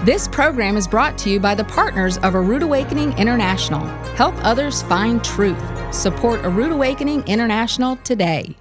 This program is brought to you by the partners of A Rood Awakening International. Help others find truth. Support A Rood Awakening International today.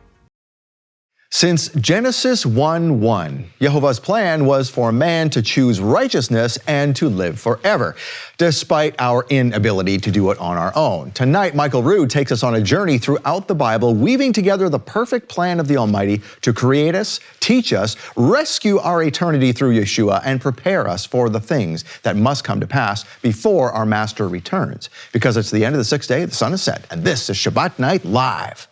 Since Genesis 1:1, Jehovah's plan was for man to choose righteousness and to live forever, despite our inability to do it on our own. Tonight, Michael Rood takes us on a journey throughout the Bible, weaving together the perfect plan of the Almighty to create us, teach us, rescue our eternity through Yeshua, and prepare us for the things that must come to pass before our Master returns. Because it's the end of the sixth day, the sun is set, and this is Shabbat Night Live.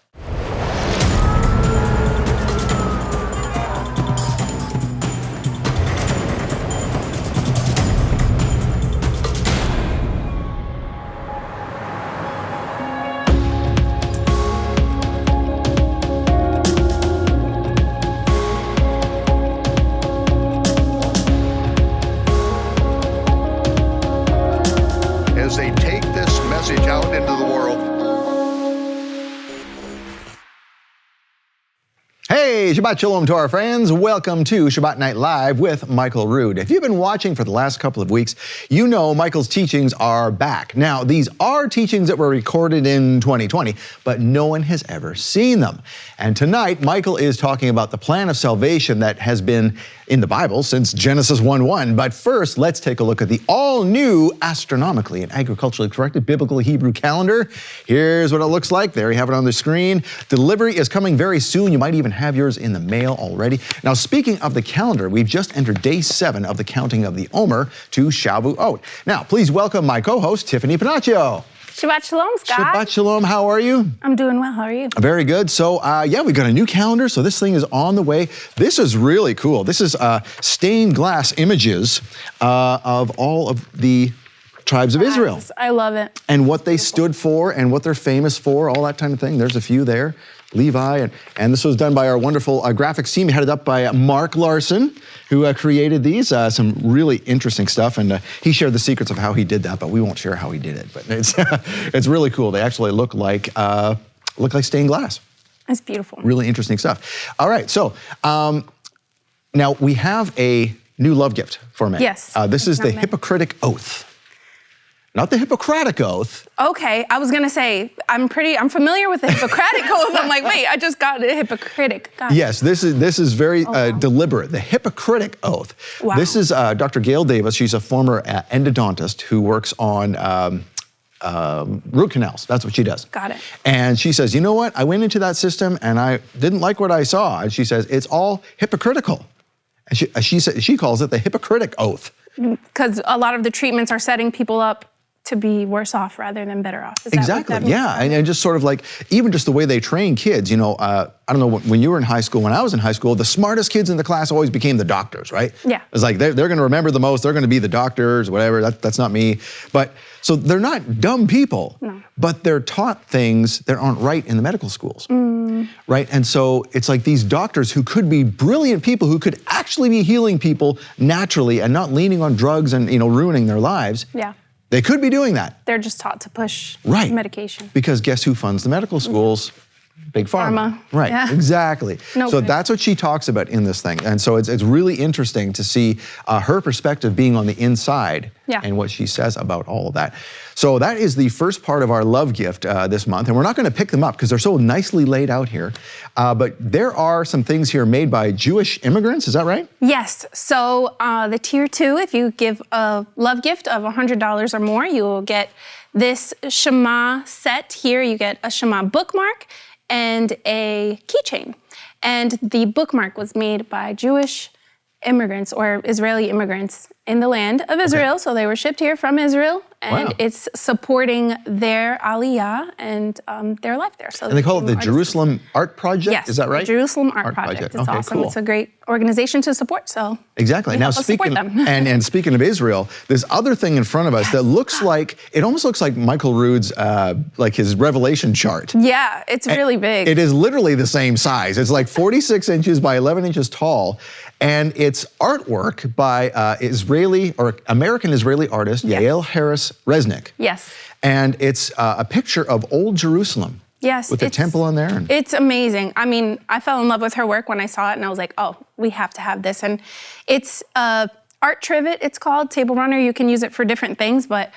As they take this message out into the world. Hey, Shabbat Shalom to our friends. Welcome to Shabbat Night Live with Michael Rood. If you've been watching for the last couple of weeks, you know Michael's teachings are back. Now, these are teachings that were recorded in 2020, but no one has ever seen them. And tonight, Michael is talking about the plan of salvation that has been in the Bible since Genesis 1:1. But first, let's take a look at the all-new astronomically and agriculturally corrected biblical Hebrew calendar. Here's what it looks like. There you have it on the screen. Delivery is coming very soon. You might even have yours in the mail already. Now, speaking of the calendar, we've just entered day 7 of the counting of the Omer to Shavuot. Now, please welcome my co-host, Tiffany Panaccio. Shabbat Shalom, Scott. Shabbat Shalom, how are you? I'm doing well, how are you? Very good. So, yeah, we got a new calendar, so this thing is on the way. This is really cool. This is stained glass images of all of the tribes of Israel. I love it. And what they stood for and what they're famous for, all that kind of thing. There's a few there. Levi, and this was done by our wonderful graphics team, headed up by Mark Larson, who created these. Some really interesting stuff, and he shared the secrets of how he did that, but we won't share how he did it. But it's it's really cool. They actually look like stained glass. It's beautiful. Really interesting stuff. All right, so now we have a new love gift for men. Yes. This is the Hippocratic Oath. Not the Hippocratic Oath. Okay, I was gonna say, I'm familiar with the Hippocratic Oath. I'm like, wait, I just got a Hippocratic. Got yes, this is very deliberate. The Hippocratic Oath. Wow. This is Dr. Gail Davis. She's a former endodontist who works on root canals. That's what she does. Got it. And she says, you know what? I went into that system and I didn't like what I saw. And she says, it's all hypocritical. And she calls it the Hippocratic Oath. Because a lot of the treatments are setting people up to be worse off rather than better off. Is exactly, that yeah, and just sort of like, even just the way they train kids, you know, I don't know, when you were in high school, when I was in high school, the smartest kids in the class always became the doctors, right? Yeah. It's like, they're gonna remember the most, they're gonna be the doctors, whatever, that's not me. But, so they're not dumb people, but they're taught things that aren't right in the medical schools, right? And so it's like these doctors who could be brilliant people, who could actually be healing people naturally and not leaning on drugs and, you know, ruining their lives. Yeah. They could be doing that. They're just taught to push medication. Because guess who funds the medical schools? Big Pharma. Right, yeah. Exactly. So that's what she talks about in this thing. And so it's really interesting to see her perspective being on the inside and what she says about all of that. So that is the first part of our love gift this month. And we're not gonna pick them up because they're so nicely laid out here. But there are some things here made by Jewish immigrants, is that right? Yes, so the tier 2, if you give a love gift of $100 or more, you will get this Shema set here. You get a Shema bookmark and a keychain. And the bookmark was made by Jewish immigrants or Israeli immigrants in the land of Israel. So they were shipped here from Israel, and it's supporting their aliyah and their life there. So and they call it the Jerusalem Art Project, yes, is that right? The Jerusalem Art Project. It's awesome. Cool. It's a great organization to support, so exactly. Now speaking and speaking of Israel, this other thing in front of us that looks like, it almost looks like Michael Rood's, like his Revelation chart. Yeah, it's really big. It is literally the same size. It's like 46 inches by 11 inches tall, and it's artwork by American Israeli artist Yael Harris Resnick. Yes. And it's a picture of Old Jerusalem. Yes. With the temple on there. It's amazing. I mean, I fell in love with her work when I saw it, and I was like, oh, we have to have this. And it's art trivet, it's called, table runner. You can use it for different things, but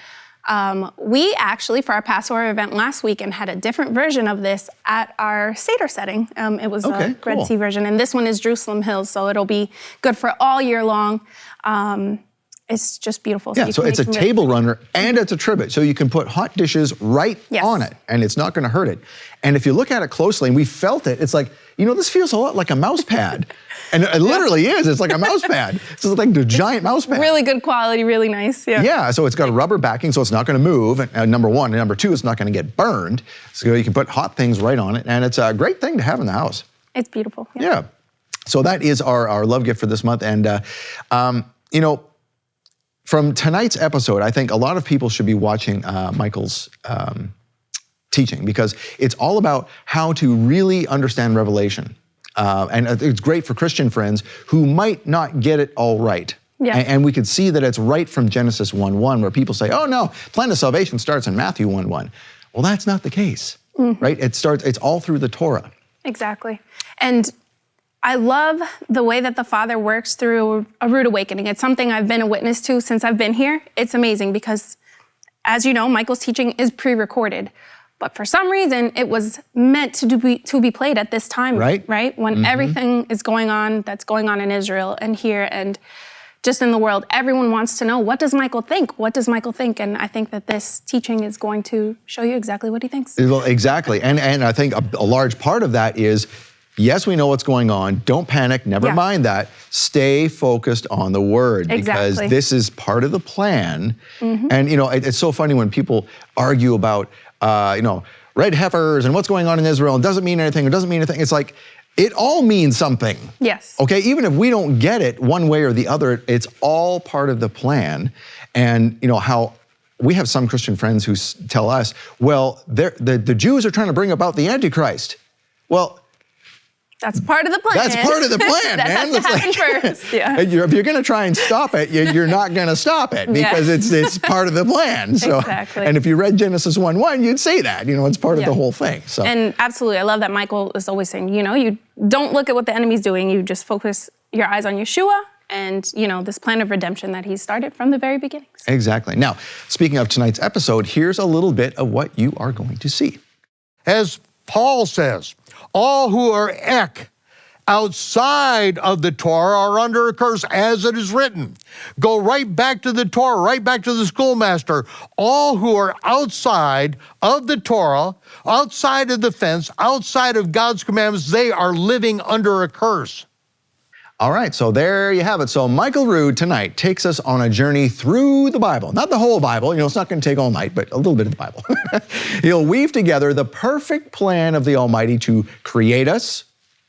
we actually, for our Passover event last weekend, had a different version of this at our Seder setting. It was a Red Sea version, and this one is Jerusalem Hills, so it'll be good for all year long. It's just beautiful. Yeah, so it's a table runner and it's a trivet, so you can put hot dishes right on it, and it's not gonna hurt it. And if you look at it closely, and we felt it, it's like, you know, this feels a lot like a mouse pad. And it literally is, it's like a mouse pad. It's like the giant mouse pad. Really good quality, really nice, yeah. Yeah, so it's got a rubber backing, so it's not gonna move, number one. And number two, it's not gonna get burned. So you can put hot things right on it, and it's a great thing to have in the house. It's beautiful, Yeah. So that is our love gift for this month. And, you know, from tonight's episode, I think a lot of people should be watching Michael's teaching, because it's all about how to really understand Revelation. And it's great for Christian friends who might not get it all right. Yeah. And we could see that it's right from Genesis 1:1, where people say, oh no, plan of salvation starts in Matthew 1:1. Well, that's not the case, right? It's all through the Torah. Exactly. And I love the way that the Father works through a Rood awakening. It's something I've been a witness to since I've been here. It's amazing because, as you know, Michael's teaching is pre-recorded. But for some reason, it was meant to be played at this time, right? When everything is going on that's going on in Israel and here and just in the world. Everyone wants to know, what does Michael think? What does Michael think? And I think that this teaching is going to show you exactly what he thinks. Well, exactly. And I think a large part of that is, yes, we know what's going on. Don't panic. Never mind that. Stay focused on the Word, because this is part of the plan. And, you know, it's so funny when people argue about, you know, red heifers and what's going on in Israel. It doesn't mean anything. It doesn't mean anything. It's like, it all means something. Yes. Okay, even if we don't get it one way or the other, it's all part of the plan. And, you know, how we have some Christian friends who tell us, well, the Jews are trying to bring about the Antichrist. Well, that's part of the plan. That's part of the plan, that man. Has to happen first. Yeah. If you're going to try and stop it, you're not going to stop it, because it's part of the plan. So, exactly. And if you read Genesis 1:1, you'd say that, you know, it's part of the whole thing. So. And absolutely, I love that Michael is always saying, you know, you don't look at what the enemy's doing. You just focus your eyes on Yeshua and, you know, this plan of redemption that he started from the very beginning. So. Exactly. Now, speaking of tonight's episode, here's a little bit of what you are going to see. As Paul says, all who are outside of the Torah are under a curse, as it is written. Go right back to the Torah, right back to the schoolmaster. All who are outside of the Torah, outside of the fence, outside of God's commandments, they are living under a curse. All right, so there you have it. So Michael Rood tonight takes us on a journey through the Bible. Not the whole Bible, you know, it's not going to take all night, but a little bit of the Bible. He'll weave together the perfect plan of the Almighty to create us,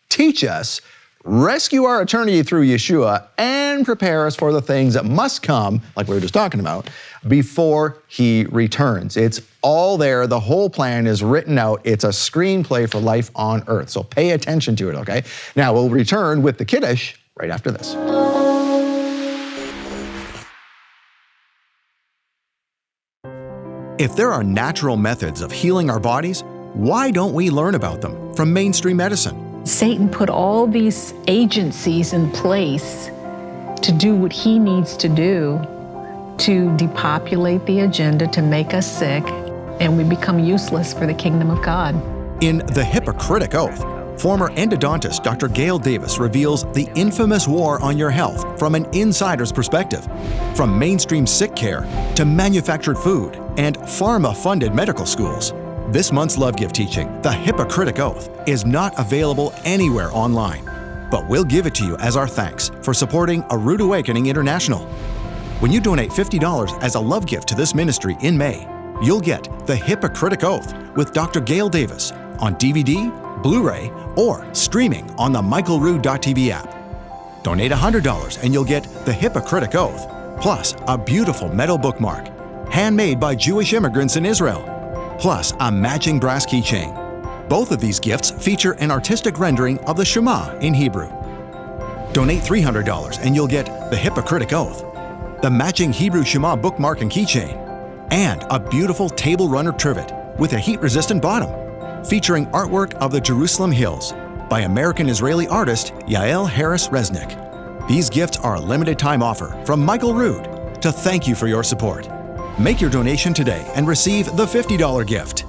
teach us, rescue our eternity through Yeshua, and prepare us for the things that must come, like we were just talking about, before he returns. It's all there. The whole plan is written out. It's a screenplay for life on earth. So pay attention to it, okay? Now we'll return with the Kiddush right after this. If there are natural methods of healing our bodies, why don't we learn about them from mainstream medicine? Satan put all these agencies in place to do what he needs to do to depopulate the agenda, to make us sick, and we become useless for the kingdom of God. In The Hippocratic Oath, former endodontist Dr. Gail Davis reveals the infamous war on your health from an insider's perspective. From mainstream sick care to manufactured food and pharma-funded medical schools. This month's Love Gift teaching, The Hippocratic Oath, is not available anywhere online, but we'll give it to you as our thanks for supporting A Rood Awakening International. When you donate $50 as a love gift to this ministry in May, you'll get The Hippocratic Oath with Dr. Gail Davis on DVD, Blu-ray, or streaming on the michaelrood.tv app. Donate $100 and you'll get The Hippocratic Oath, plus a beautiful metal bookmark, handmade by Jewish immigrants in Israel, plus a matching brass keychain. Both of these gifts feature an artistic rendering of the Shema in Hebrew. Donate $300 and you'll get The Hippocratic Oath, the matching Hebrew Shema bookmark and keychain, and a beautiful table runner trivet with a heat-resistant bottom, featuring artwork of the Jerusalem Hills by American-Israeli artist Yael Harris Resnick. These gifts are a limited time offer from Michael Rood to thank you for your support. Make your donation today and receive the $50 gift,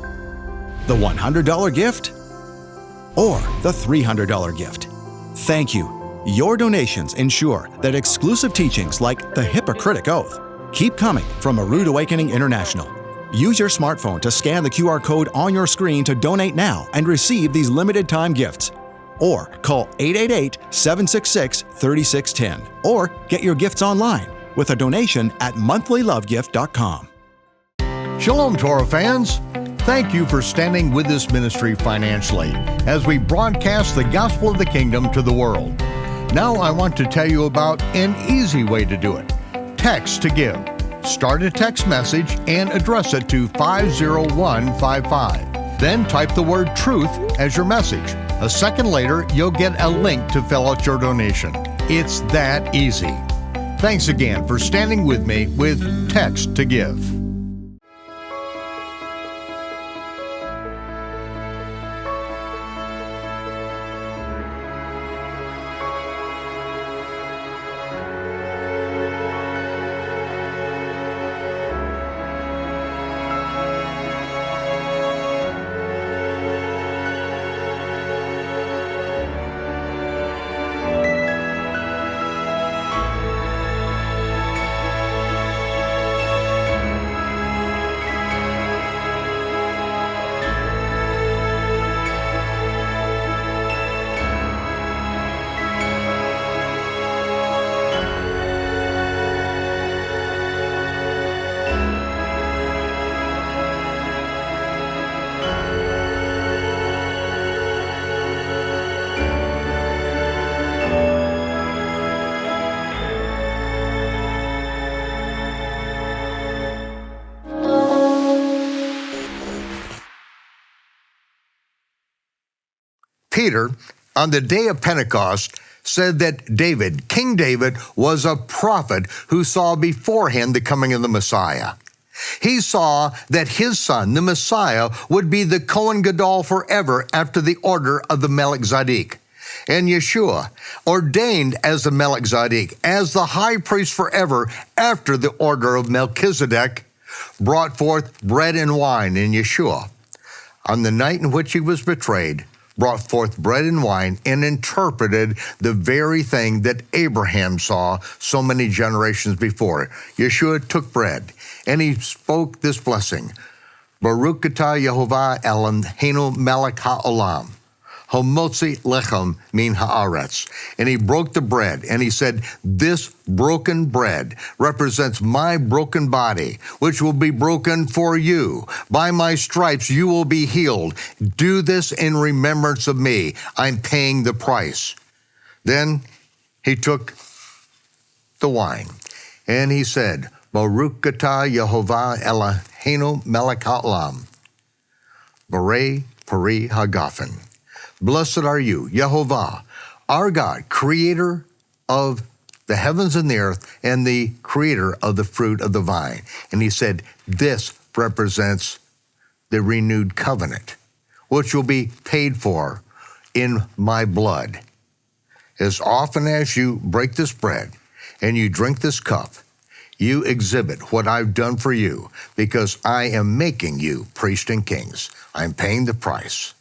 the $100 gift, or the $300 gift. Thank you. Your donations ensure that exclusive teachings like the Hippocratic Oath keep coming from A Rood Awakening International. Use your smartphone to scan the QR code on your screen to donate now and receive these limited time gifts. Or call 888-766-3610 or get your gifts online with a donation at monthlylovegift.com. Shalom, Torah fans. Thank you for standing with this ministry financially as we broadcast the gospel of the kingdom to the world. Now I want to tell you about an easy way to do it. Text to give. Start a text message and address it to 50155. Then type the word truth as your message. A second later, you'll get a link to fill out your donation. It's that easy. Thanks again for standing with me with Text to Give. Peter, on the day of Pentecost, said that David, King David, was a prophet who saw beforehand the coming of the Messiah. He saw that his son, the Messiah, would be the Kohen Gadol forever after the order of the Melchizedek. And Yeshua, ordained as the Melchizedek, as the high priest forever after the order of Melchizedek, brought forth bread and wine in Yeshua. On the night in which he was betrayed, brought forth bread and wine and interpreted the very thing that Abraham saw so many generations before. Yeshua took bread and he spoke this blessing. Baruch atah Yehovah Eloheinu melech ha'olam, homotzi lechem min haaretz. And he broke the bread and he said, this broken bread represents my broken body, which will be broken for you. By my stripes you will be healed. Do this in remembrance of me. I'm paying the price. Then he took the wine and he said, Baruch atah Yehovah Eloheinu melech ha'olam, Borei peri hagafen. Blessed are you, Yehovah, our God, creator of the heavens and the earth, and the creator of the fruit of the vine. And he said, this represents the renewed covenant, which will be paid for in my blood. As often as you break this bread and you drink this cup, you exhibit what I've done for you, because I am making you priests and kings. I'm paying the price.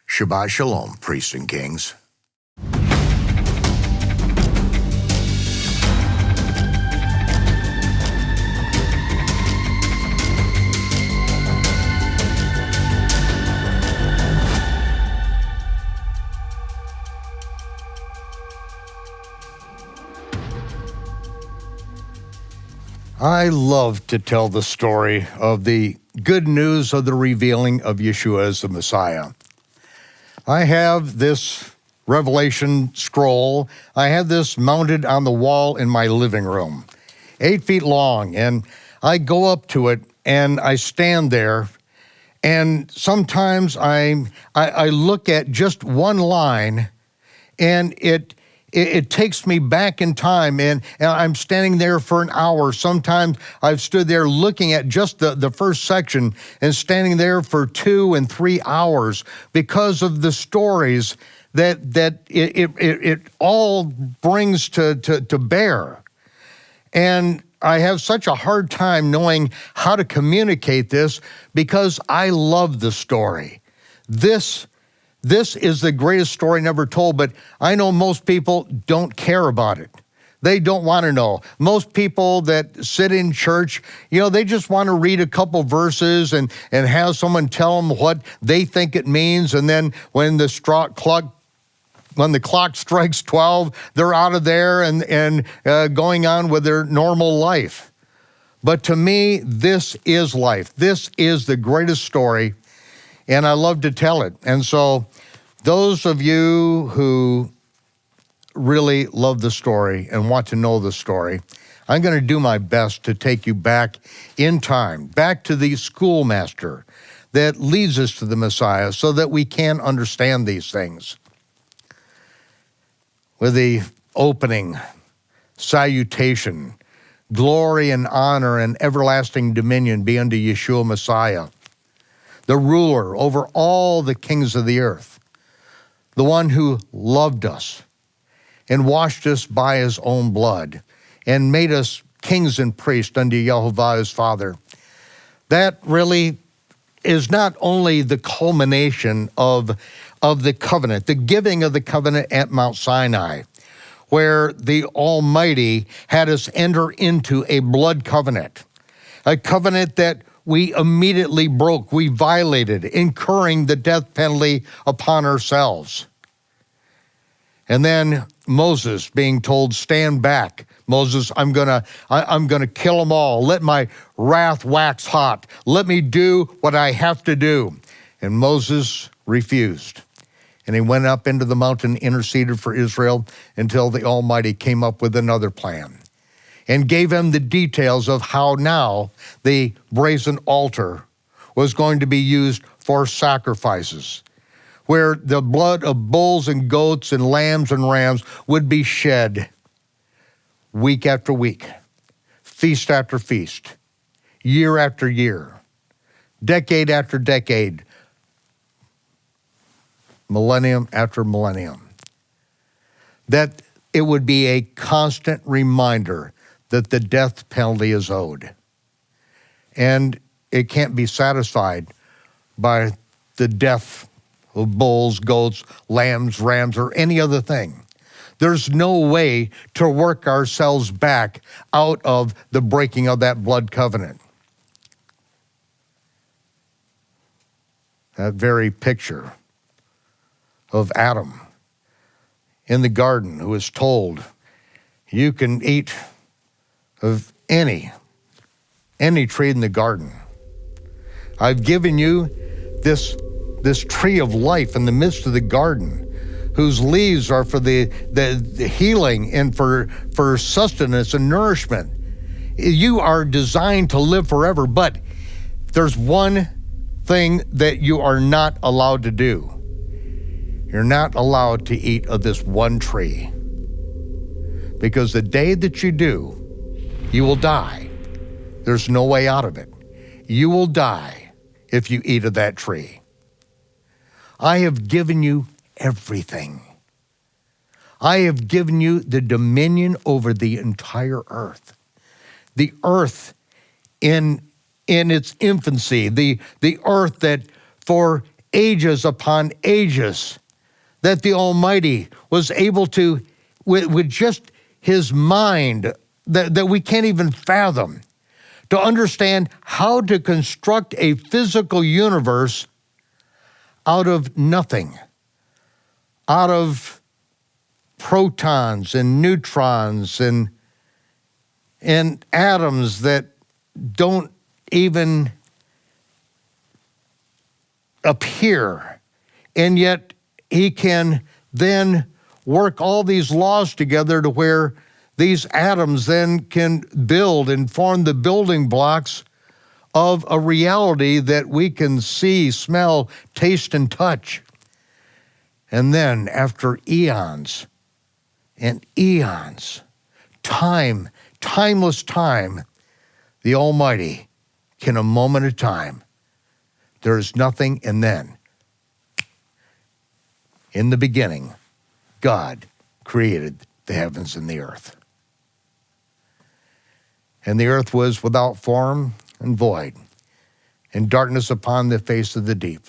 Shabbat Shalom, priests and kings. I love to tell the story of the good news of the revealing of Yeshua as the Messiah. I have this Revelation scroll. I have this mounted on the wall in my living room, 8 feet long, and I go up to it and I stand there, and sometimes I look at just one line, and it takes me back in time, and I'm standing there for an hour. Sometimes I've stood there looking at just the first section and standing there for 2 and 3 hours because of the stories that it all brings to bear. And I have such a hard time knowing how to communicate this because I love the story. This is the greatest story never told, but I know most people don't care about it. They don't want to know. Most people that sit in church, they just want to read a couple verses and have someone tell them what they think it means, and then when the clock strikes 12, they're out of there and going on with their normal life. But to me, this is life. This is the greatest story, and I love to tell it. And so those of you who really love the story and want to know the story, I'm going to do my best to take you back in time, back to the schoolmaster that leads us to the Messiah so that we can understand these things. With the opening salutation, glory and honor and everlasting dominion be unto Yeshua Messiah, the ruler over all the kings of the earth, the one who loved us and washed us by his own blood and made us kings and priests unto Yehovah his Father. That really is not only the culmination of the covenant, the giving of the covenant at Mount Sinai, where the Almighty had us enter into a blood covenant, a covenant that we immediately broke, we violated, incurring the death penalty upon ourselves. And then Moses being told, stand back. Moses, I'm gonna kill them all. Let my wrath wax hot. Let me do what I have to do. And Moses refused. And he went up into the mountain, interceded for Israel until the Almighty came up with another plan and gave him the details of how now the brazen altar was going to be used for sacrifices, where the blood of bulls and goats and lambs and rams would be shed week after week, feast after feast, year after year, decade after decade, millennium after millennium. That it would be a constant reminder that the death penalty is owed. And it can't be satisfied by the death of bulls, goats, lambs, rams, or any other thing. There's no way to work ourselves back out of the breaking of that blood covenant. That very picture of Adam in the garden, who is told, you can eat of any tree in the garden. I've given you this tree of life in the midst of the garden, whose leaves are for the healing and for sustenance and nourishment. You are designed to live forever, but there's one thing that you are not allowed to do. You're not allowed to eat of this one tree, because the day that you do, you will die. There's no way out of it. You will die if you eat of that tree. I have given you everything. I have given you the dominion over the entire earth. The earth in its infancy, the earth that for ages upon ages, that the Almighty was able to, with just his mind that we can't even fathom, to understand how to construct a physical universe out of nothing, out of protons and neutrons and atoms that don't even appear. And yet he can then work all these laws together to where these atoms then can build and form the building blocks of a reality that we can see, smell, taste, and touch. And then after eons and eons, timeless time, the Almighty can, a moment of time, there is nothing, and then In the beginning, God created the heavens and the earth. And the earth was without form and void, and darkness upon the face of the deep.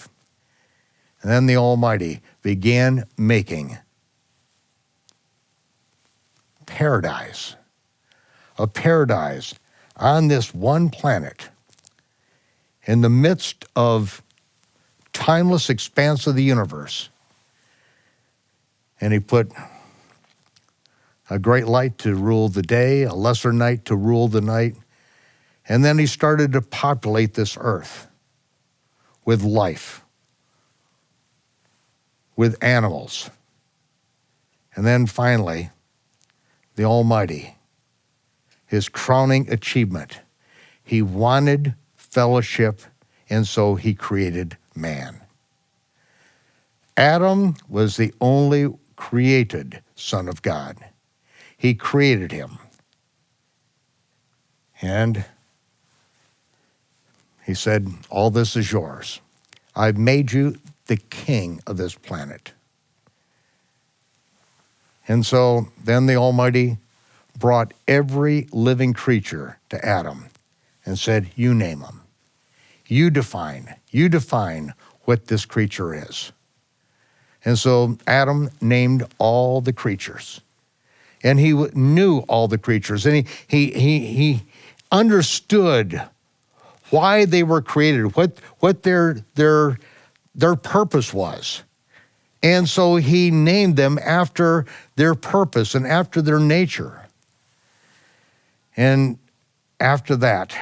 And then the Almighty began making paradise, a paradise on this one planet in the midst of timeless expanse of the universe. And he put a great light to rule the day, a lesser night to rule the night. And then he started to populate this earth with life, with animals. And then finally, the Almighty, his crowning achievement, he wanted fellowship, and so he created man. Adam was the only created Son of God. He created him. And he said, all this is yours. I've made you the king of this planet. And so then the Almighty brought every living creature to Adam and said, you name them. You define what this creature is. And so Adam named all the creatures. And he knew all the creatures. And he understood why they were created, what their purpose was. And so he named them after their purpose and after their nature. And after that,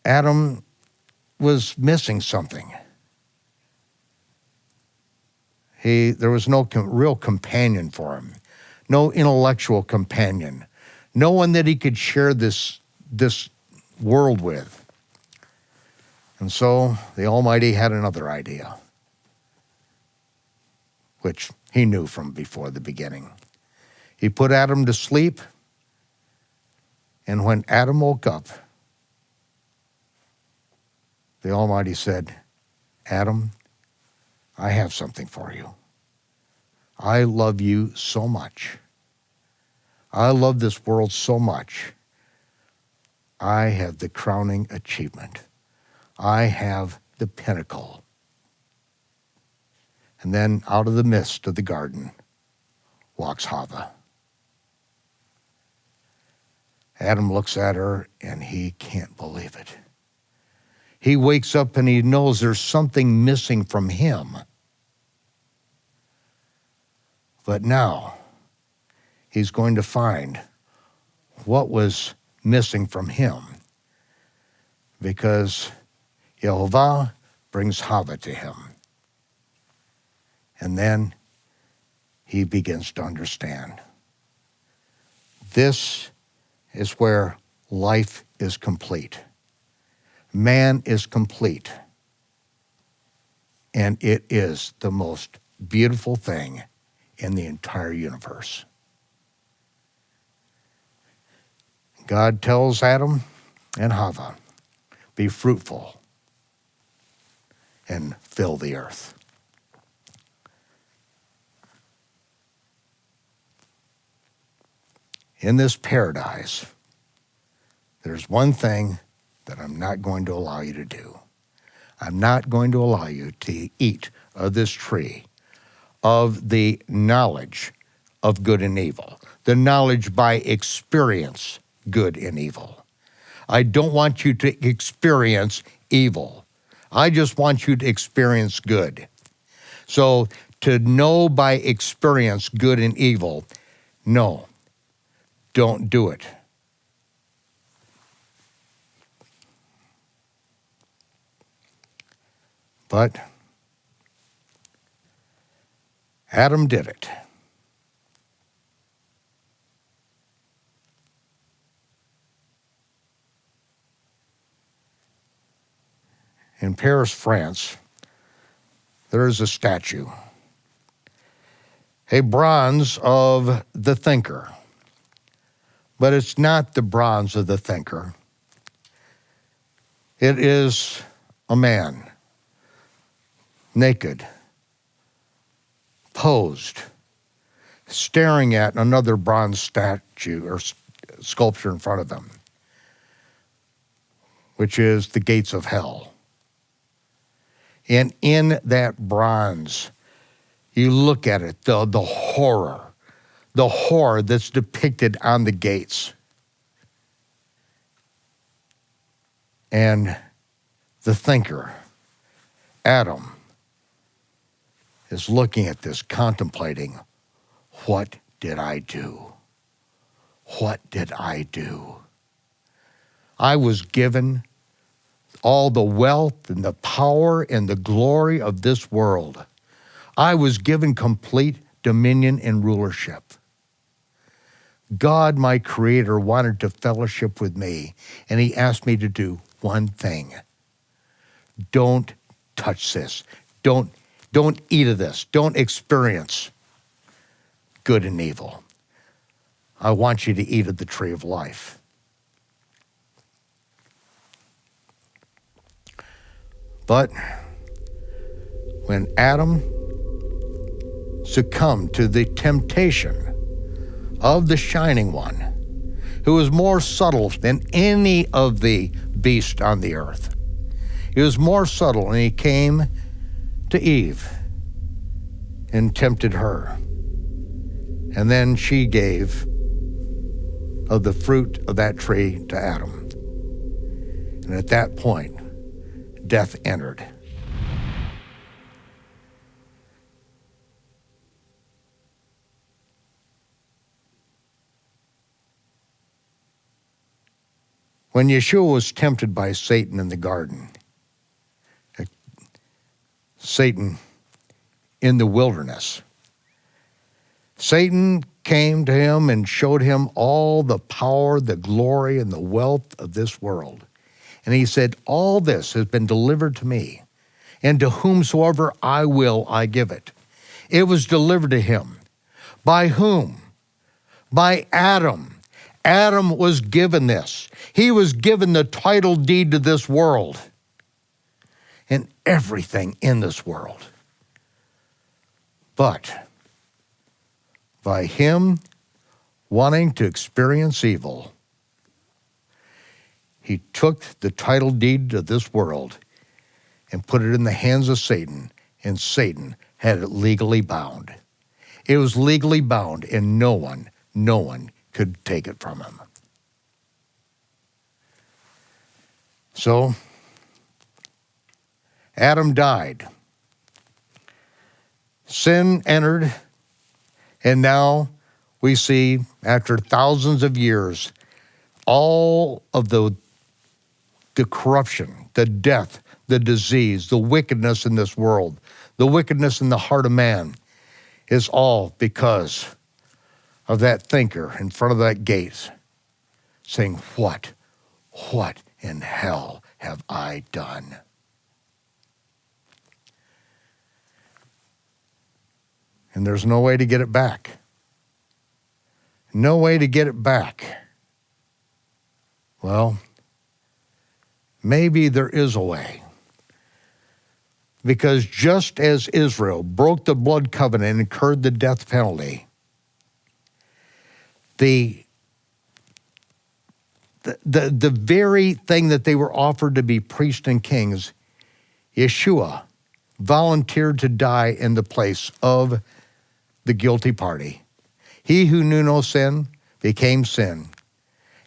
Adam was missing something. There was no real companion for him, no intellectual companion, no one that he could share this world with. And so the Almighty had another idea, which he knew from before the beginning. He put Adam to sleep, and when Adam woke up, the Almighty said, Adam, I have something for you. I love you so much. I love this world so much. I have the crowning achievement. I have the pinnacle. And then out of the midst of the garden walks Hava. Adam looks at her and he can't believe it. He wakes up and he knows there's something missing from him. But now he's going to find what was missing from him, because Yehovah brings Hava to him. And then he begins to understand. This is where life is complete. Man is complete. And it is the most beautiful thing in the entire universe. God tells Adam and Hava, be fruitful and fill the earth. In this paradise, there's one thing that I'm not going to allow you to do. I'm not going to allow you to eat of this tree of the knowledge of good and evil, the knowledge by experience, good and evil. I don't want you to experience evil. I just want you to experience good. So to know by experience good and evil, no, don't do it. But Adam did it. In Paris, France, there is a statue, a bronze of the thinker. But it's not the bronze of the thinker. It is a man naked, posed, staring at another bronze statue or sculpture in front of them, which is the gates of hell. And in that bronze, you look at it, the horror that's depicted on the gates. And the thinker, Adam, is looking at this, contemplating, what did I do? What did I do? I was given all the wealth and the power and the glory of this world. I was given complete dominion and rulership. God, my Creator, wanted to fellowship with me, and He asked me to do one thing. Don't touch this. Don't eat of this. Don't experience good and evil. I want you to eat of the tree of life. But when Adam succumbed to the temptation of the Shining One, who was more subtle than any of the beasts on the earth, he was more subtle, and he came to Eve and tempted her. And then she gave of the fruit of that tree to Adam. And at that point, death entered. When Yeshua was tempted by Satan in the garden, Satan in the wilderness, Satan came to him and showed him all the power, the glory, and the wealth of this world. And he said, all this has been delivered to me, and to whomsoever I will, I give it. It was delivered to him. By whom? By Adam. Adam was given this. He was given the title deed to this world and everything in this world. But by him wanting to experience evil, he took the title deed to this world and put it in the hands of Satan, and Satan had it legally bound. It was legally bound, and no one could take it from him. So, Adam died. Sin entered, and now we see, after thousands of years, all of the corruption, the death, the disease, the wickedness in this world, the wickedness in the heart of man, is all because of that thinker in front of that gate saying, what in hell have I done? And there's no way to get it back. No way to get it back. Well, maybe there is a way. Because just as Israel broke the blood covenant and incurred the death penalty, the very thing that they were offered to be priests and kings, Yeshua volunteered to die in the place of the guilty party. He who knew no sin became sin.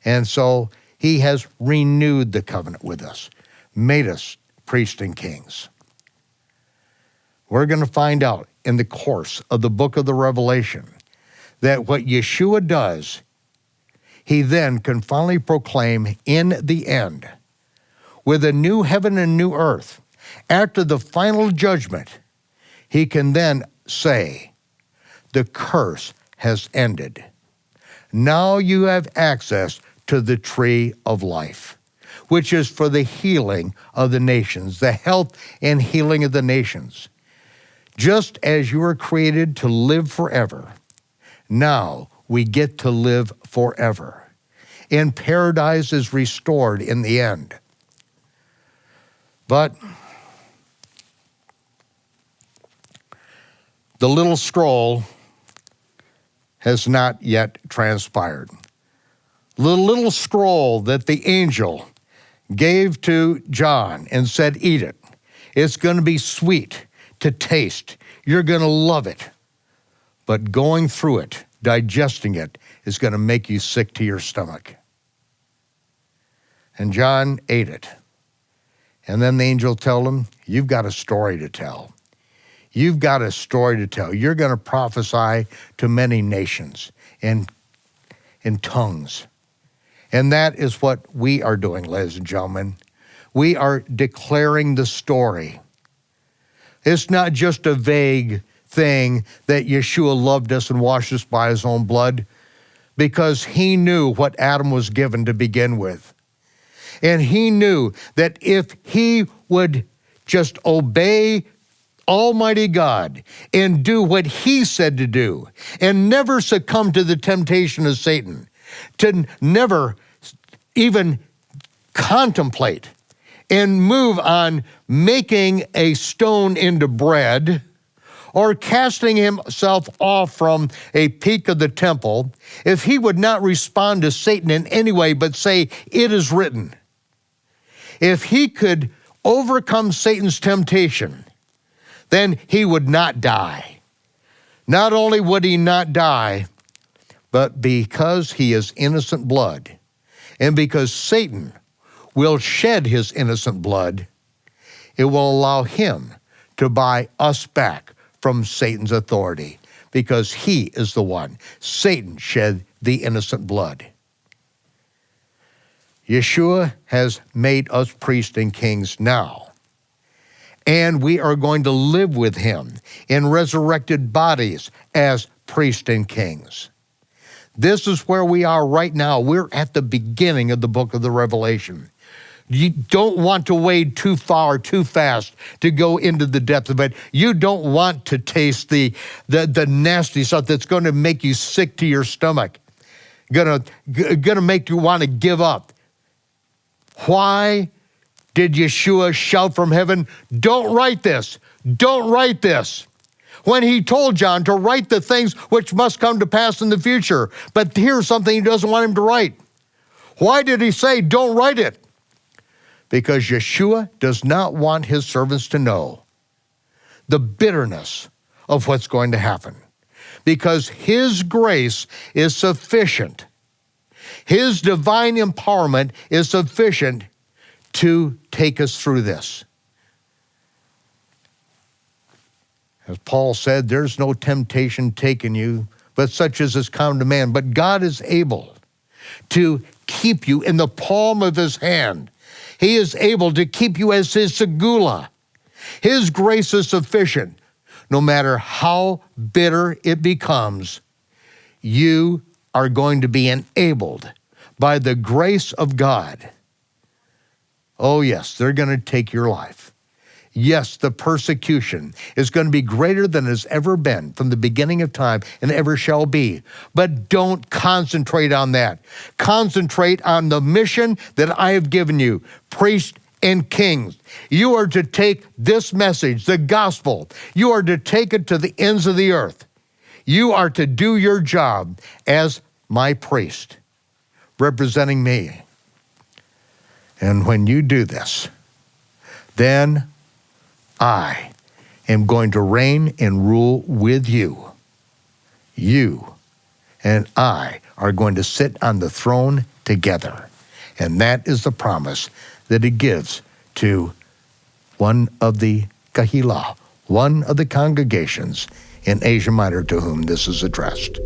And so he has renewed the covenant with us, made us priests and kings. We're going to find out in the course of the book of the Revelation that what Yeshua does, he then can finally proclaim in the end, with a new heaven and new earth. After the final judgment, he can then say, the curse has ended. Now you have access to the tree of life, which is for the healing of the nations, the health and healing of the nations. Just as you were created to live forever, now we get to live forever. And paradise is restored in the end. But the little scroll has not yet transpired. The little scroll that the angel gave to John and said, eat it. It's going to be sweet to taste. You're going to love it. But going through it, digesting it, is going to make you sick to your stomach. And John ate it. And then the angel told him, you've got a story to tell. You've got a story to tell. You're going to prophesy to many nations in tongues. And that is what we are doing, ladies and gentlemen. We are declaring the story. It's not just a vague thing that Yeshua loved us and washed us by his own blood, because he knew what Adam was given to begin with. And he knew that if he would just obey Almighty God and do what he said to do and never succumb to the temptation of Satan, to never even contemplate and move on making a stone into bread or casting himself off from a peak of the temple, if he would not respond to Satan in any way but say, it is written, if he could overcome Satan's temptation, then he would not die. Not only would he not die, but because he is innocent blood, and because Satan will shed his innocent blood, it will allow him to buy us back from Satan's authority, because he is the one. Satan shed the innocent blood. Yeshua has made us priests and kings now, and we are going to live with him in resurrected bodies as priests and kings. This is where we are right now. We're at the beginning of the book of the Revelation. You don't want to wade too far, too fast to go into the depth of it. You don't want to taste the nasty stuff that's going to make you sick to your stomach, gonna make you want to give up. Why did Yeshua shout from heaven, don't write this, don't write this, when he told John to write the things which must come to pass in the future? But here's something he doesn't want him to write. Why did he say, don't write it? Because Yeshua does not want his servants to know the bitterness of what's going to happen. Because his grace is sufficient. His divine empowerment is sufficient to take us through this. As Paul said, there's no temptation taken you, but such as is common to man. But God is able to keep you in the palm of his hand. He is able to keep you as his segula. His grace is sufficient. No matter how bitter it becomes, you are going to be enabled by the grace of God. Oh yes, they're going to take your life. Yes, the persecution is going to be greater than it's ever been from the beginning of time and ever shall be. But don't concentrate on that. Concentrate on the mission that I have given you, priests and kings. You are to take this message, the gospel, you are to take it to the ends of the earth. You are to do your job as my priest, representing me. And when you do this, then I am going to reign and rule with you. You and I are going to sit on the throne together. And that is the promise that he gives to one of the Kahilah, one of the congregations in Asia Minor to whom this is addressed.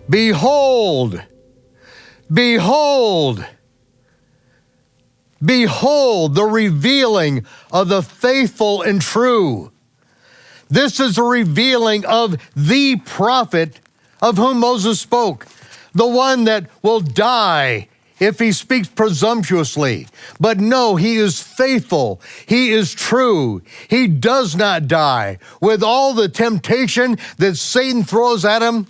Behold, behold, behold the revealing of the faithful and true. This is a revealing of the prophet of whom Moses spoke, the one that will die if he speaks presumptuously. But no, he is faithful. He is true. He does not die. With all the temptation that Satan throws at him,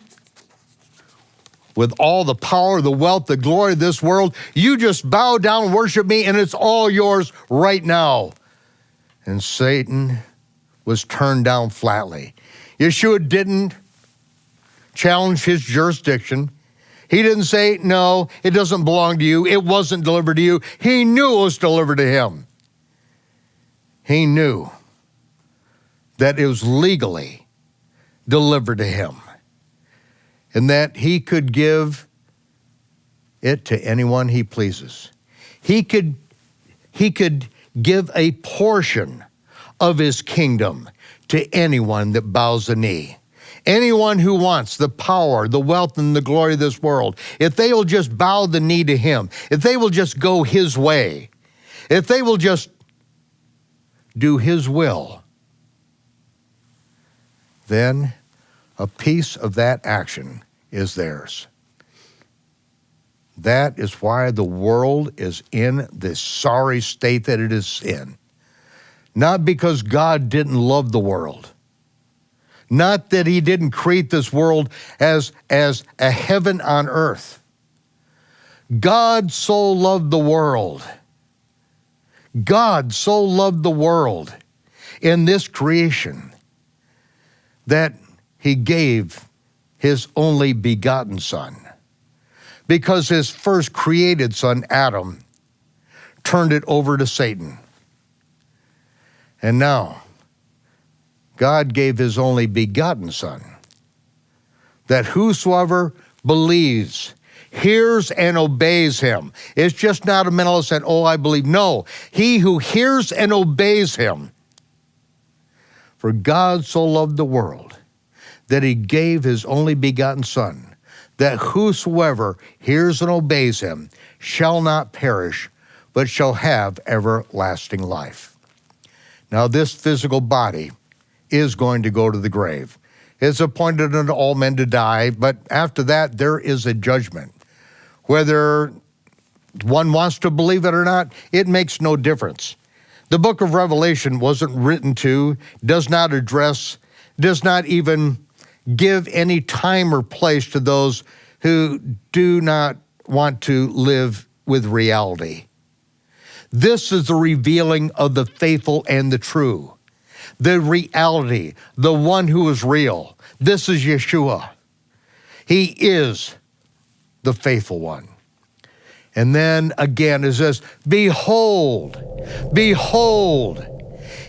with all the power, the wealth, the glory of this world, you just bow down and worship me, and it's all yours right now. And Satan was turned down flatly. Yeshua didn't challenge his jurisdiction. He didn't say, no, it doesn't belong to you. It wasn't delivered to you. He knew it was delivered to him. He knew that it was legally delivered to him and that he could give it to anyone he pleases. He could give a portion of his kingdom to anyone that bows the knee. Anyone who wants the power, the wealth, and the glory of this world, if they will just bow the knee to him, if they will just go his way, if they will just do his will, then a piece of that action is theirs. That is why the world is in this sorry state that it is in. Not because God didn't love the world. Not that he didn't create this world as a heaven on earth. God so loved the world. God so loved the world in this creation that he gave his only begotten son, because his first created son, Adam, turned it over to Satan. And now, God gave his only begotten son, that whosoever believes, hears and obeys him. It's just not a mental assent, oh, I believe. No, he who hears and obeys him. For God so loved the world that he gave his only begotten son, that whosoever hears and obeys him shall not perish, but shall have everlasting life. Now this physical body is going to go to the grave. It's appointed unto all men to die, but after that there is a judgment. Whether one wants to believe it or not, it makes no difference. The book of Revelation wasn't written to, does not address, does not even give any time or place to those who do not want to live with reality. This is the revealing of the faithful and the true. The reality, the one who is real. This is Yeshua. He is the faithful one. And then again it says, behold, behold,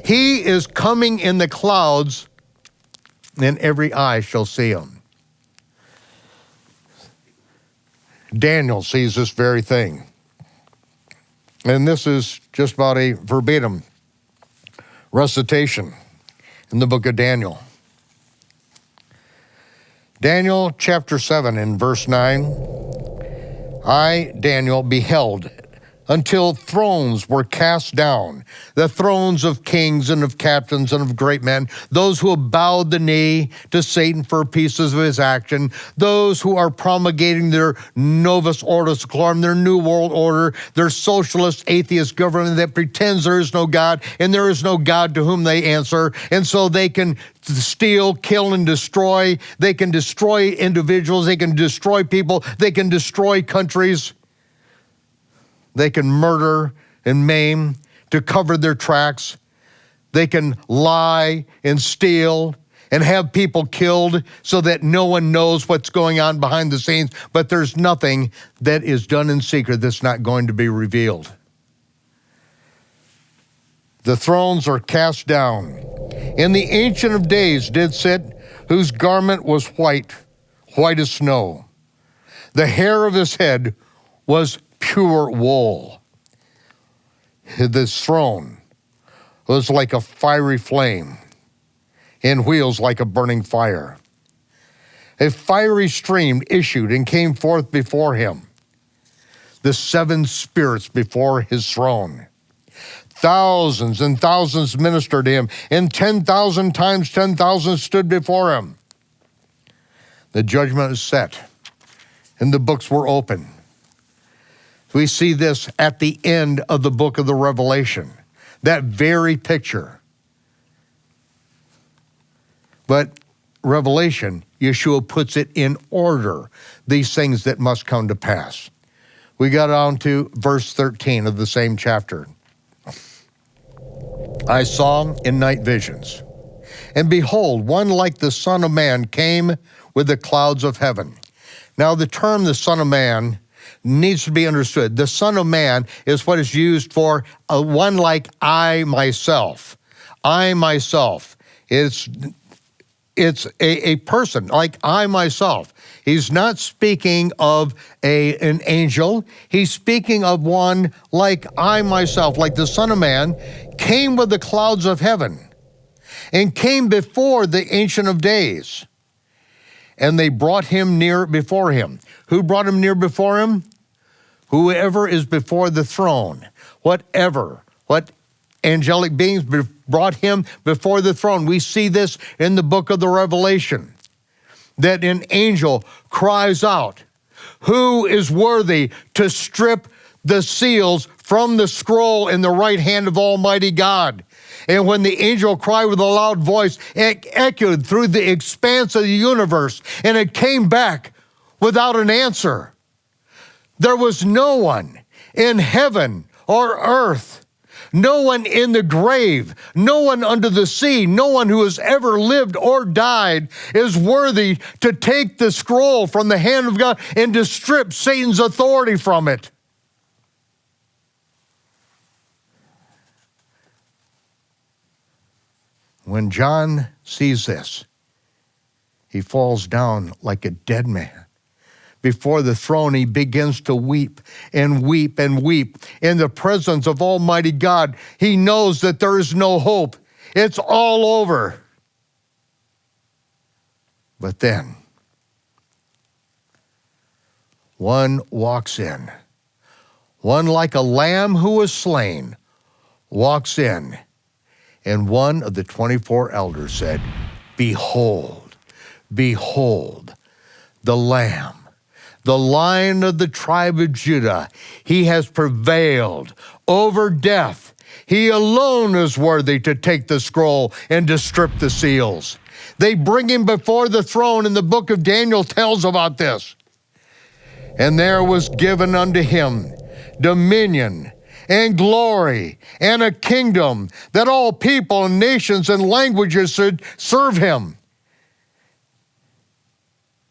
he is coming in the clouds, and every eye shall see him. Daniel sees this very thing. And this is just about a verbatim recitation in the book of Daniel. Daniel chapter 7 and verse 9. I, Daniel, beheld until thrones were cast down, the thrones of kings and of captains and of great men, those who have bowed the knee to Satan for pieces of his action, those who are promulgating their novus ordo seclorum, their new world order, their socialist atheist government that pretends there is no God and there is no God to whom they answer, and so they can steal, kill, and destroy. They can destroy individuals, they can destroy people, they can destroy countries. They can murder and maim to cover their tracks. They can lie and steal and have people killed so that no one knows what's going on behind the scenes, but there's nothing that is done in secret that's not going to be revealed. The thrones are cast down. And the Ancient of Days did sit, whose garment was white, white as snow. The hair of his head was pure wool. This throne was like a fiery flame, and wheels like a burning fire. A fiery stream issued and came forth before him. The 7 spirits before his throne. Thousands and thousands ministered to him, and 10,000 times 10,000 stood before him. The judgment is set, and the books were open. We see this at the end of the book of the Revelation, that very picture. But Revelation, Yeshua puts it in order, these things that must come to pass. We got on to verse 13 of the same chapter. I saw in night visions, and behold, one like the Son of Man came with the clouds of heaven. Now the term the Son of Man needs to be understood. The Son of Man is what is used for one like I myself. I myself. It's a person like I myself. He's not speaking of an angel. He's speaking of one like I myself, like the Son of Man, came with the clouds of heaven and came before the Ancient of Days. And they brought him near before him. Who brought him near before him? Whoever is before the throne, what angelic beings brought him before the throne. We see this in the book of the Revelation, that an angel cries out, who is worthy to strip the seals from the scroll in the right hand of Almighty God? And when the angel cried with a loud voice, it echoed through the expanse of the universe, and it came back without an answer. There was no one in heaven or earth, no one in the grave, no one under the sea, no one who has ever lived or died is worthy to take the scroll from the hand of God and to strip Satan's authority from it. When John sees this, he falls down like a dead man. Before the throne, he begins to weep and weep and weep. In the presence of Almighty God, he knows that there is no hope. It's all over. But then, one walks in. One like a lamb who was slain walks in. And one of the 24 elders said, behold, behold, the Lamb, the Lion of the tribe of Judah. He has prevailed over death. He alone is worthy to take the scroll and to strip the seals. They bring him before the throne, and the book of Daniel tells about this. And there was given unto him dominion and glory and a kingdom, that all people and nations and languages should serve him.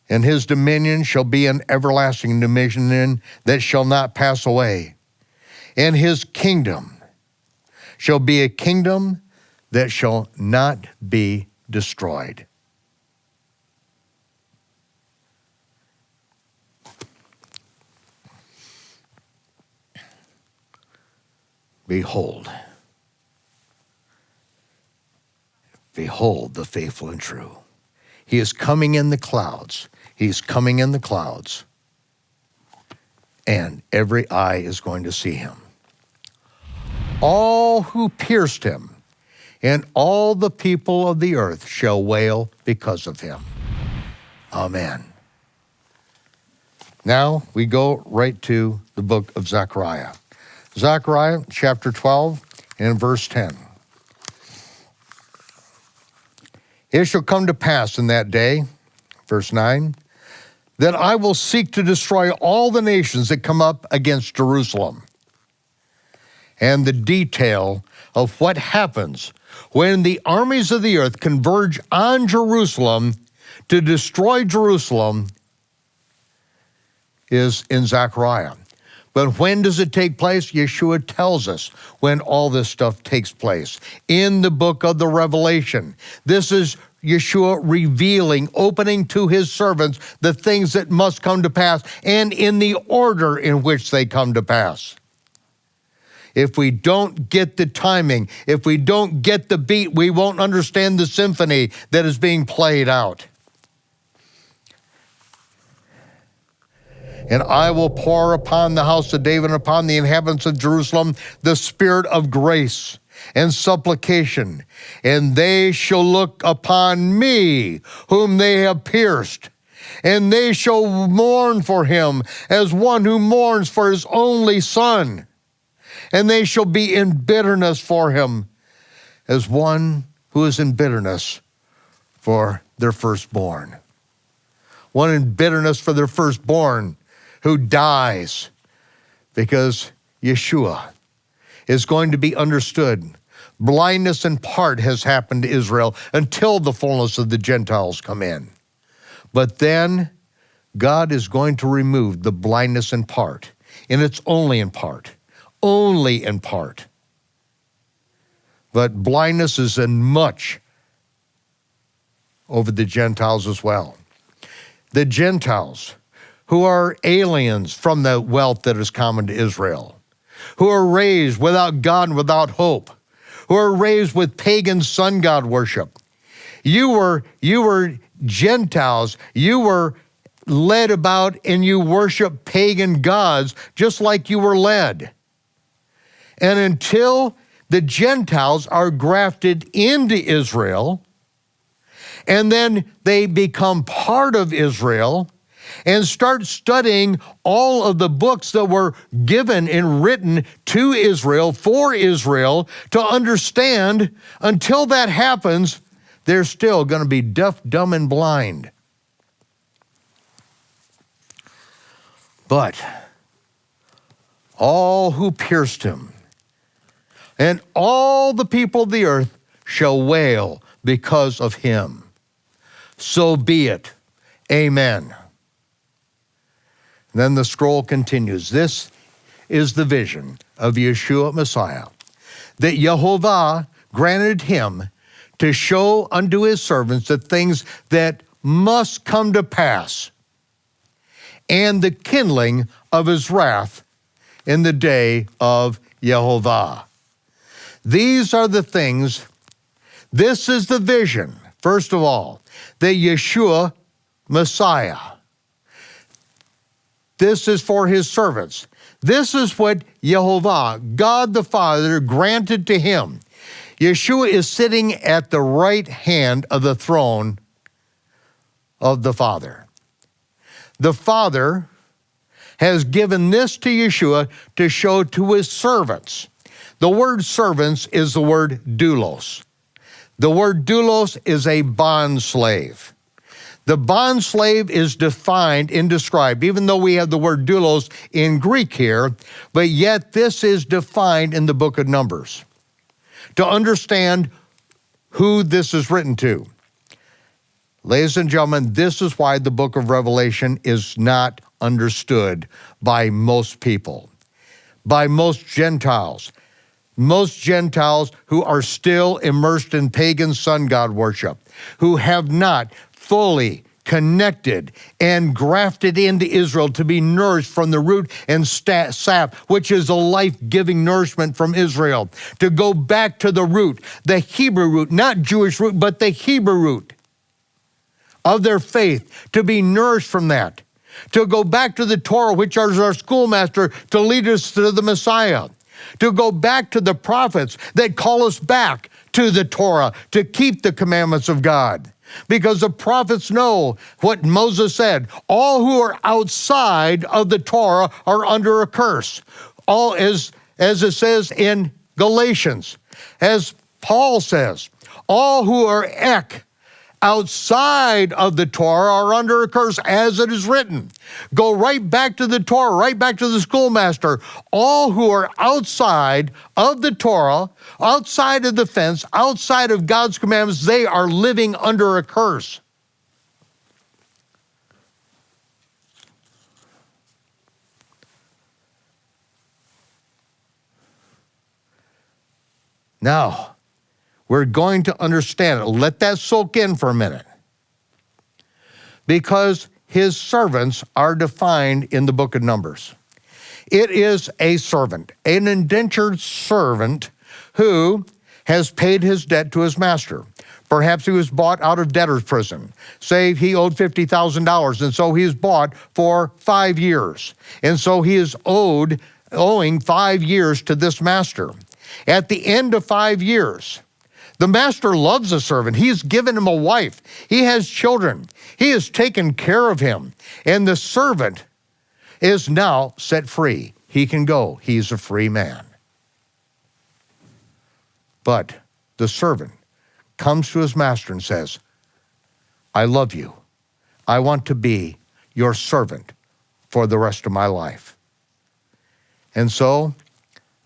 And his dominion shall be an everlasting dominion that shall not pass away. And his kingdom shall be a kingdom that shall not be destroyed. Behold, behold the faithful and true. He is coming in the clouds. He's coming in the clouds. And every eye is going to see him. All who pierced him and all the people of the earth shall wail because of him. Amen. Now we go right to the book of Zechariah. Zechariah chapter 12 and verse 10. It shall come to pass in that day, verse 9, that I will seek to destroy all the nations that come up against Jerusalem. And the detail of what happens when the armies of the earth converge on Jerusalem to destroy Jerusalem is in Zechariah. But when does it take place? Yeshua tells us when all this stuff takes place. In the book of the Revelation. This is Yeshua revealing, opening to his servants the things that must come to pass and in the order in which they come to pass. If we don't get the timing, if we don't get the beat, we won't understand the symphony that is being played out. And I will pour upon the house of David and upon the inhabitants of Jerusalem the spirit of grace and supplication, and they shall look upon me, whom they have pierced, and they shall mourn for him as one who mourns for his only son, and they shall be in bitterness for him as one who is in bitterness for their firstborn. One in bitterness for their firstborn who dies, because Yeshua is going to be understood. Blindness in part has happened to Israel until the fullness of the Gentiles come in. But then God is going to remove the blindness in part, and it's only in part, only in part. But blindness is in much over the Gentiles as well. The Gentiles, who are aliens from the wealth that is common to Israel, who are raised without God and without hope, who are raised with pagan sun god worship. You were Gentiles. You were led about and you worship pagan gods just like you were led. And until the Gentiles are grafted into Israel, and then they become part of Israel, and start studying all of the books that were given and written to Israel, for Israel, to understand, until that happens, they're still going to be deaf, dumb, and blind. But all who pierced him, and all the people of the earth shall wail because of him. So be it. Amen. Then the scroll continues. This is the vision of Yeshua Messiah, that Yehovah granted him to show unto his servants the things that must come to pass, and the kindling of his wrath in the day of Yehovah. These are the things, this is the vision, first of all, that Yeshua Messiah, this is for his servants. This is what Yehovah, God the Father, granted to him. Yeshua is sitting at the right hand of the throne of the Father. The Father has given this to Yeshua to show to his servants. The word servants is the word doulos. The word doulos is a bond slave. The bond slave is defined and described, even though we have the word doulos in Greek here, but yet this is defined in the book of Numbers to understand who this is written to. Ladies and gentlemen, this is why the book of Revelation is not understood by most people, by most Gentiles. Most Gentiles who are still immersed in pagan sun god worship, who have not fully connected and grafted into Israel to be nourished from the root and sap, which is a life-giving nourishment from Israel, to go back to the root, the Hebrew root, not Jewish root, but the Hebrew root of their faith, to be nourished from that, to go back to the Torah, which is our schoolmaster, to lead us to the Messiah, to go back to the prophets that call us back to the Torah, to keep the commandments of God. Because the prophets know what Moses said, all who are outside of the Torah are under a curse. All as it says in Galatians, as Paul says, all who are outside of the Torah are under a curse, as it is written. Go right back to the Torah, right back to the schoolmaster. All who are outside of the Torah, outside of the fence, outside of God's commandments, they are living under a curse. Now, we're going to understand it. Let that soak in for a minute. Because his servants are defined in the book of Numbers. It is a servant, an indentured servant who has paid his debt to his master. Perhaps he was bought out of debtor's prison. Say he owed $50,000, and so he is bought for 5 years. And so he is owing 5 years to this master. At the end of 5 years, the master loves the servant. He's given him a wife. He has children. He has taken care of him. And the servant is now set free. He can go. He's a free man. But the servant comes to his master and says, I love you. I want to be your servant for the rest of my life. And so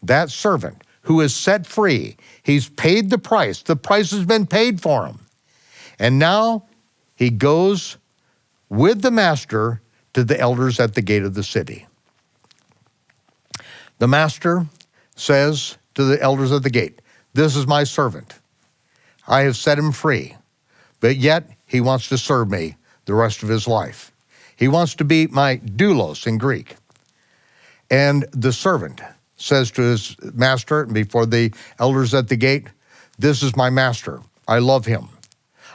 that servant who is set free, he's paid the price. The price has been paid for him. And now he goes with the master to the elders at the gate of the city. The master says to the elders at the gate, this is my servant. I have set him free, but yet he wants to serve me the rest of his life. He wants to be my doulos in Greek. And the servant says to his master before the elders at the gate, this is my master. I love him.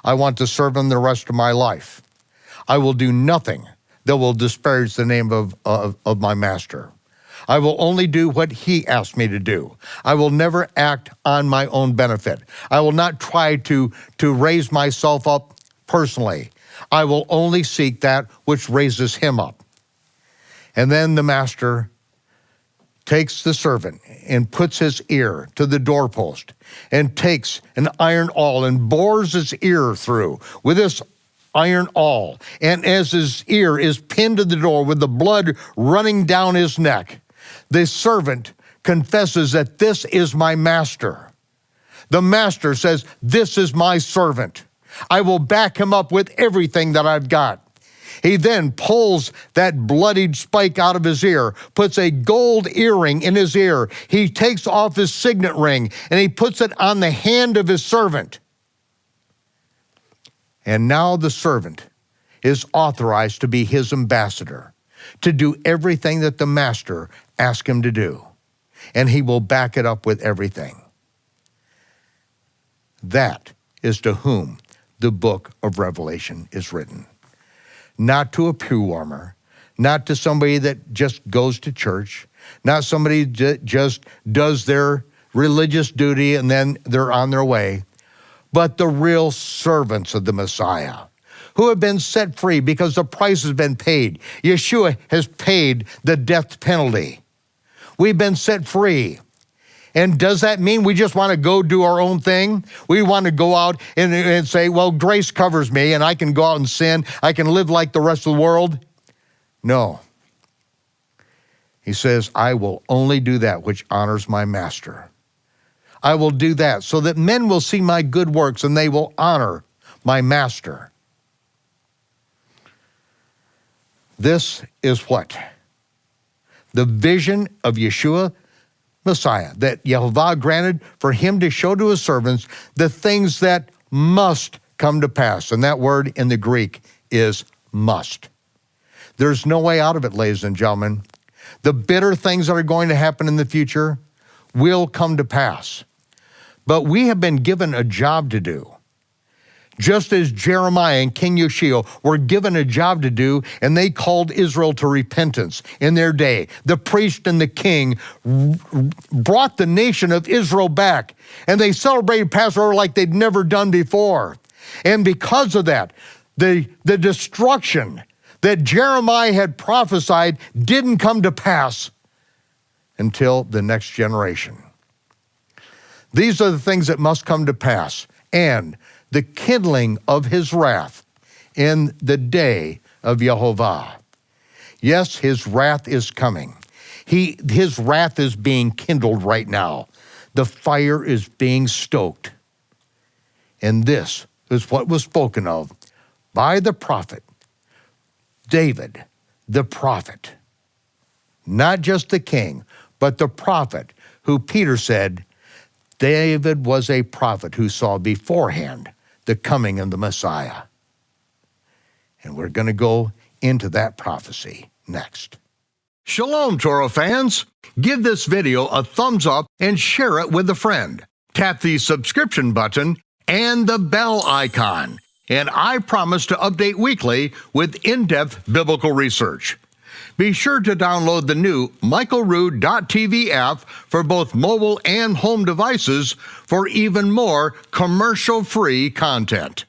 I want to serve him the rest of my life. I will do nothing that will disparage the name of my master. I will only do what he asked me to do. I will never act on my own benefit. I will not try to raise myself up personally. I will only seek that which raises him up. And then the master takes the servant and puts his ear to the doorpost and takes an iron awl and bores his ear through with this iron awl. And as his ear is pinned to the door with the blood running down his neck, the servant confesses that this is my master. The master says, this is my servant. I will back him up with everything that I've got. He then pulls that bloodied spike out of his ear, puts a gold earring in his ear. He takes off his signet ring and he puts it on the hand of his servant. And now the servant is authorized to be his ambassador, to do everything that the master asked him to do. And he will back it up with everything. That is to whom the book of Revelation is written. Not to a pew warmer, not to somebody that just goes to church, not somebody that just does their religious duty and then they're on their way, but the real servants of the Messiah who have been set free because the price has been paid. Yeshua has paid the death penalty. We've been set free. And does that mean we just want to go do our own thing? We want to go out and say, well, grace covers me and I can go out and sin. I can live like the rest of the world. No. He says, I will only do that which honors my master. I will do that so that men will see my good works and they will honor my master. This is what? The vision of Yeshua, Messiah, that Yehovah granted for him to show to his servants the things that must come to pass. And that word in the Greek is must. There's no way out of it, ladies and gentlemen. The bitter things that are going to happen in the future will come to pass. But we have been given a job to do. Just as Jeremiah and King Yoshio were given a job to do, and they called Israel to repentance in their day. The priest and the king brought the nation of Israel back, and they celebrated Passover like they'd never done before. And because of that, the destruction that Jeremiah had prophesied didn't come to pass until the next generation. These are the things that must come to pass, and the kindling of his wrath in the day of Yehovah. Yes, his wrath is coming. His wrath is being kindled right now. The fire is being stoked. And this is what was spoken of by the prophet, David, the prophet. Not just the king, but the prophet who Peter said, David was a prophet who saw beforehand the coming of the Messiah. And we're going to go into that prophecy next. Shalom, Torah fans. Give this video a thumbs up and share it with a friend. Tap the subscription button and the bell icon. And I promise to update weekly with in-depth biblical research. Be sure to download the new michaelrood.tv app for both mobile and home devices for even more commercial-free content.